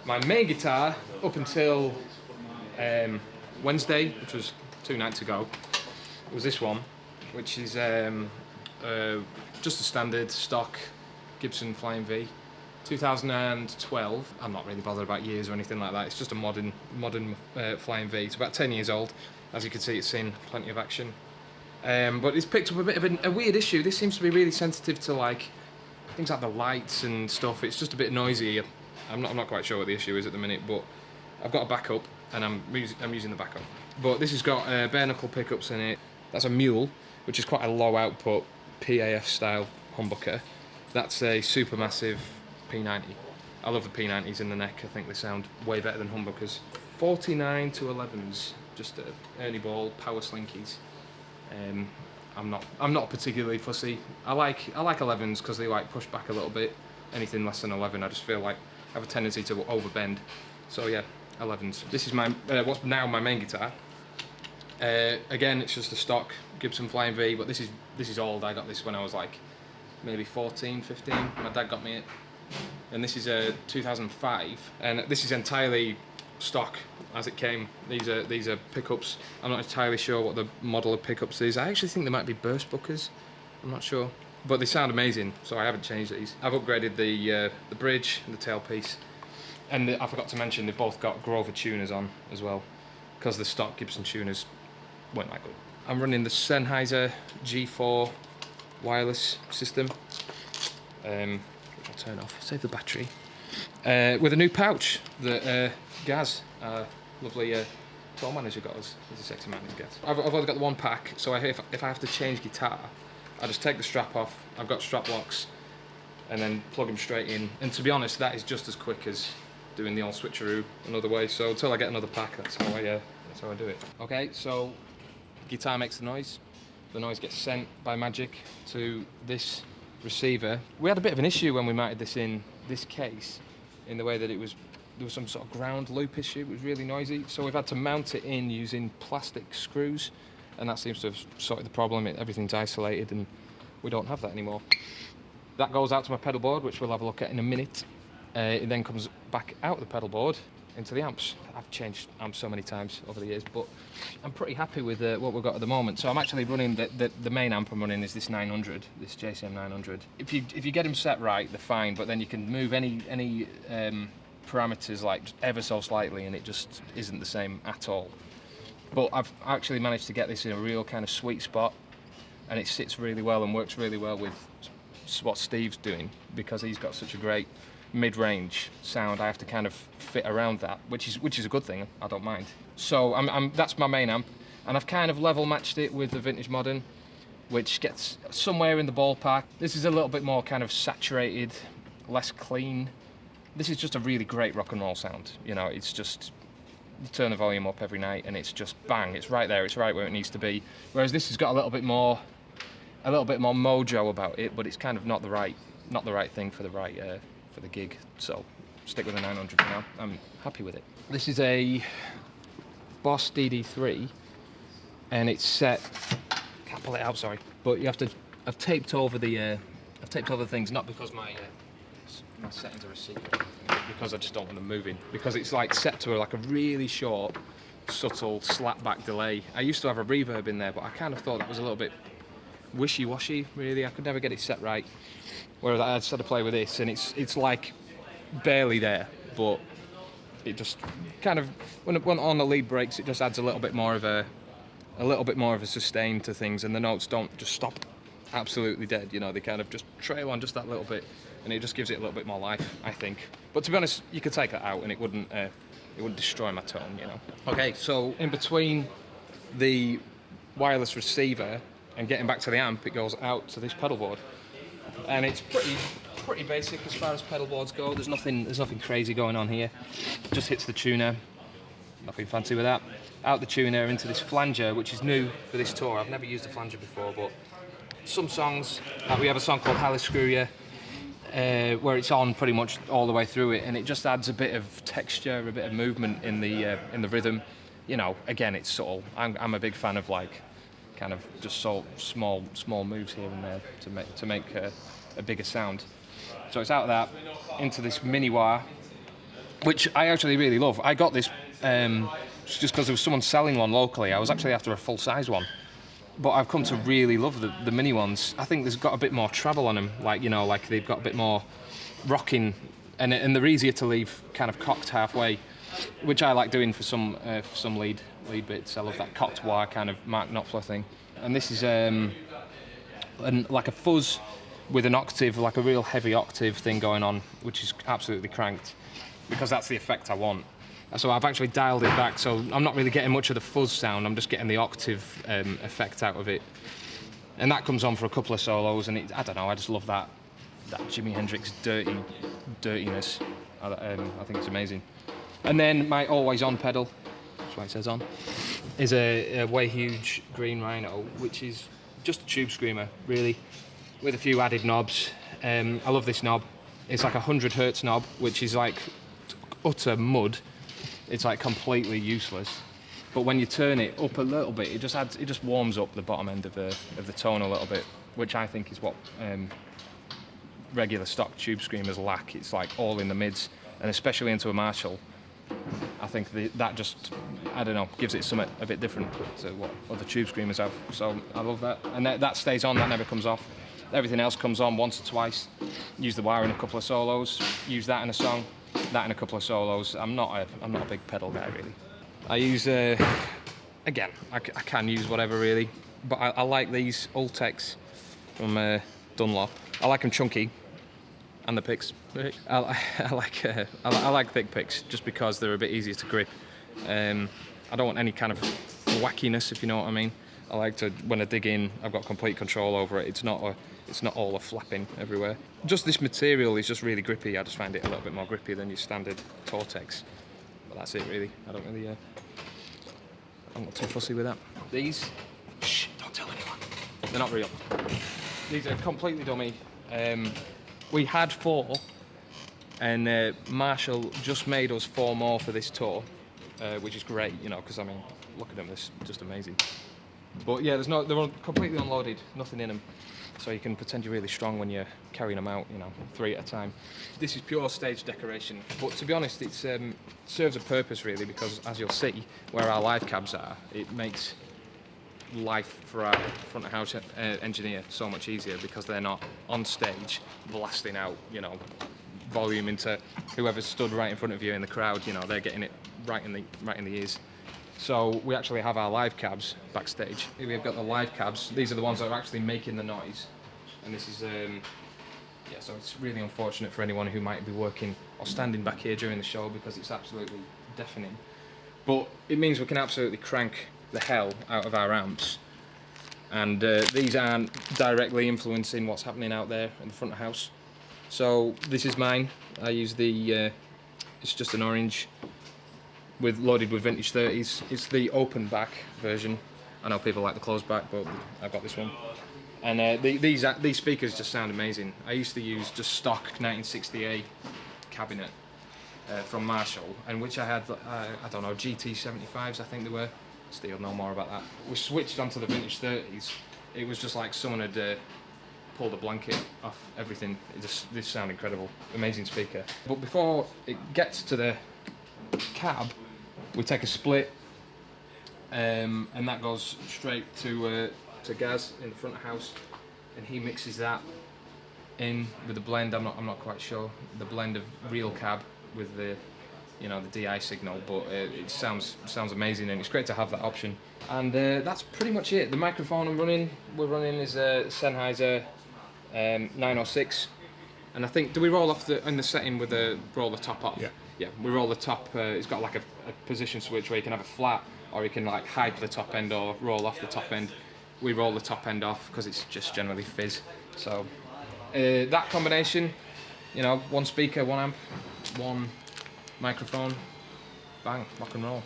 my main guitar up until Wednesday, which was 2 nights ago, was this one, which is just a standard stock Gibson Flying V, 2012. I'm not really bothered about years or anything like that. It's just a modern Flying V. It's about 10 years old. As you can see, it's seen plenty of action. But it's picked up a bit of a weird issue. This seems to be really sensitive to like things like the lights and stuff. It's just a bit noisy. I'm not quite sure what the issue is at the minute, but I've got a backup and I'm using the backup. But this has got Bareknuckle Pickups in it. That's a mule, which is quite a low output PAF style humbucker. That's a supermassive P90. I love the P90s in the neck. I think they sound way better than humbuckers. 49 to 11s, just early ball power slinkies. I'm not particularly fussy. I like 11s because they like push back a little bit. Anything less than 11, I just feel like I have a tendency to overbend. So yeah, 11s. This is my what's now my main guitar. Again, it's just a stock Gibson Flying V, but this is old. I got this when I was like maybe 14, 15. My dad got me it, and this is a 2005, and this is entirely stock as it came. These are pickups. I'm not entirely sure what the model of pickups is. I actually think they might be burst bookers. I'm not sure, but they sound amazing. So I haven't changed these. I've upgraded the bridge and the tailpiece, and I forgot to mention they've both got Grover tuners on as well, because the stock Gibson tuners weren't that good. I'm running the Sennheiser G4 wireless system, which I'll turn off, save the battery, with a new pouch that Gaz, lovely tour manager, got us. He's a sexy man, he's Gaz. I've only got the one pack, so if I have to change guitar, I just take the strap off. I've got strap locks, and then plug them straight in. And to be honest, that is just as quick as doing the old switcheroo another way. So until I get another pack, that's how I do it. Okay, so guitar makes the noise. The noise gets sent by magic to this receiver. We had a bit of an issue when we mounted this in this case, in the way that there was some sort of ground loop issue. It was really noisy, so we've had to mount it in using plastic screws, and that seems to have sorted the problem. Everything's isolated, and we don't have that anymore. That goes out to my pedal board, which we'll have a look at in a minute. It then comes back out the pedal board into the amps. I've changed amps so many times over the years, but I'm pretty happy with what we've got at the moment. So I'm actually running the main amp I'm running is this 900, this JCM 900. If you get them set right, they're fine, but then you can move any parameters like ever so slightly, and it just isn't the same at all. But I've actually managed to get this in a real kind of sweet spot, and it sits really well and works really well with what Steve's doing, because he's got such a great mid-range sound. I have to kind of fit around that, which is a good thing. I don't mind. So that's my main amp, and I've kind of level matched it with the Vintage Modern, which gets somewhere in the ballpark. This is a little bit more kind of saturated, less clean. This is just a really great rock and roll sound. You know, it's just, you turn the volume up every night and it's just bang, it's right there, it's right where it needs to be. Whereas this has got a little bit more mojo about it, but it's kind of not the right thing for the gig. So stick with the 900 for now. I'm happy with it. This is a Boss DD3, and it's set. Can't pull it out, sorry. But you have to. I've taped over the things, not because my settings are a secret, because I just don't want them moving. Because it's like set to like a really short, subtle slapback delay. I used to have a reverb in there, but I kind of thought that was a little bit wishy-washy, really. I could never get it set right. Whereas I had to play with this, and it's like barely there, but it just kind of when on the lead breaks, it just adds a little bit more of a sustain to things, and the notes don't just stop absolutely dead. You know, they kind of just trail on just that little bit, and it just gives it a little bit more life, I think. But to be honest, you could take that out, and it wouldn't destroy my tone, you know. Okay, so in between the wireless receiver and getting back to the amp, it goes out to this pedal board, and it's pretty basic as far as pedal boards go. There's nothing crazy going on here. Just hits the tuner, nothing fancy with that. Out the tuner into this flanger, which is new for this tour. I've never used a flanger before, but some songs, we have a song called Halley Screw Ya, where it's on pretty much all the way through it, and it just adds a bit of texture, a bit of movement in the rhythm. You know, again, it's subtle. I'm a big fan of like kind of just so small moves here and there to make a bigger sound. So it's out of that into this Mini Wah, which I actually really love. I got this just because there was someone selling one locally. I was actually after a full-size one, but I've come to really love the mini ones. I think there's got a bit more treble on them, like, you know, like they've got a bit more rocking, and they're easier to leave kind of cocked halfway, which I like doing for some lead bits. I love that cocked wah kind of Mark Knopfler thing. And this is like a fuzz with an octave, like a real heavy octave thing going on, which is absolutely cranked, because that's the effect I want. So I've actually dialed it back, so I'm not really getting much of the fuzz sound, I'm just getting the octave effect out of it. And that comes on for a couple of solos, and I don't know, I just love that Jimi Hendrix dirtiness. I think it's amazing. And then my always on pedal, that's why it says on, is a way huge green Rhino, which is just a tube screamer, really, with a few added knobs. I love this knob. It's like a 100 hertz knob, which is like utter mud. It's like completely useless. But when you turn it up a little bit, it just warms up the bottom end of the tone a little bit, which I think is what regular stock tube screamers lack. It's like all in the mids, and especially into a Marshall, I think that just, I don't know, gives it something a bit different to what other tube screamers have. So I love that, and that stays on, that never comes off. Everything else comes on once or twice. Use the wire in a couple of solos, use that in a song, that in a couple of solos. I'm not a big pedal guy, really. I use, again, I can use whatever, really, but I like these Ultex from Dunlop. I like them chunky, and the picks. I like thick picks just because they're a bit easier to grip. I don't want any kind of wackiness, if you know what I mean. I like to, when I dig in, I've got complete control over it. It's not all a flapping everywhere. Just this material is just really grippy. I just find it a little bit more grippy than your standard Tortex. But that's it, really. I don't really, I'm not too fussy with that. These, shh, don't tell anyone. They're not real. These are completely dummy. We had 4, and Marshall just made us 4 more for this tour, which is great, you know, because I mean, look at them, they're just amazing. But yeah, they're completely unloaded, nothing in them, so you can pretend you're really strong when you're carrying them out, you know, 3 at a time. This is pure stage decoration, but to be honest, it serves a purpose really, because as you'll see, where our live cabs are, it makes life for our front of house engineer so much easier, because they're not on stage blasting out, you know, volume into whoever's stood right in front of you in the crowd. You know, they're getting it right in the ears. So we actually have our live cabs backstage. Here we've got the live cabs. These are the ones that are actually making the noise, and this is yeah, so it's really unfortunate for anyone who might be working or standing back here during the show, because it's absolutely deafening. But it means we can absolutely crank the hell out of our amps, and these aren't directly influencing what's happening out there in the front of house. So this is mine. I use the it's just an orange loaded with vintage 30s. It's the open back version. I know people like the closed back, but I've got this one. And these speakers just sound amazing. I used to use just stock 1968 cabinet from Marshall, and which I had, I don't know, GT75s I think they were. Steve'll know more about that. We switched onto the vintage 30s. It was just like someone had pulled a blanket off everything. This sound incredible. Amazing speaker. But before it gets to the cab, we take a split, and that goes straight to Gaz in the front of house, and he mixes that in with the blend. I'm not quite sure the blend of real cab with the, you know, the DI signal, but it sounds amazing, and it's great to have that option. And that's pretty much it. The microphone we're running is a Sennheiser 906, and I think, do we roll off in the setting with roll the top off? Yeah, we roll the top. It's got like a position switch where you can have a flat, or you can like hype the top end or roll off the top end. We roll the top end off because it's just generally fizz. So that combination, you know, 1 speaker, 1 amp, 1 microphone, bang, rock and roll.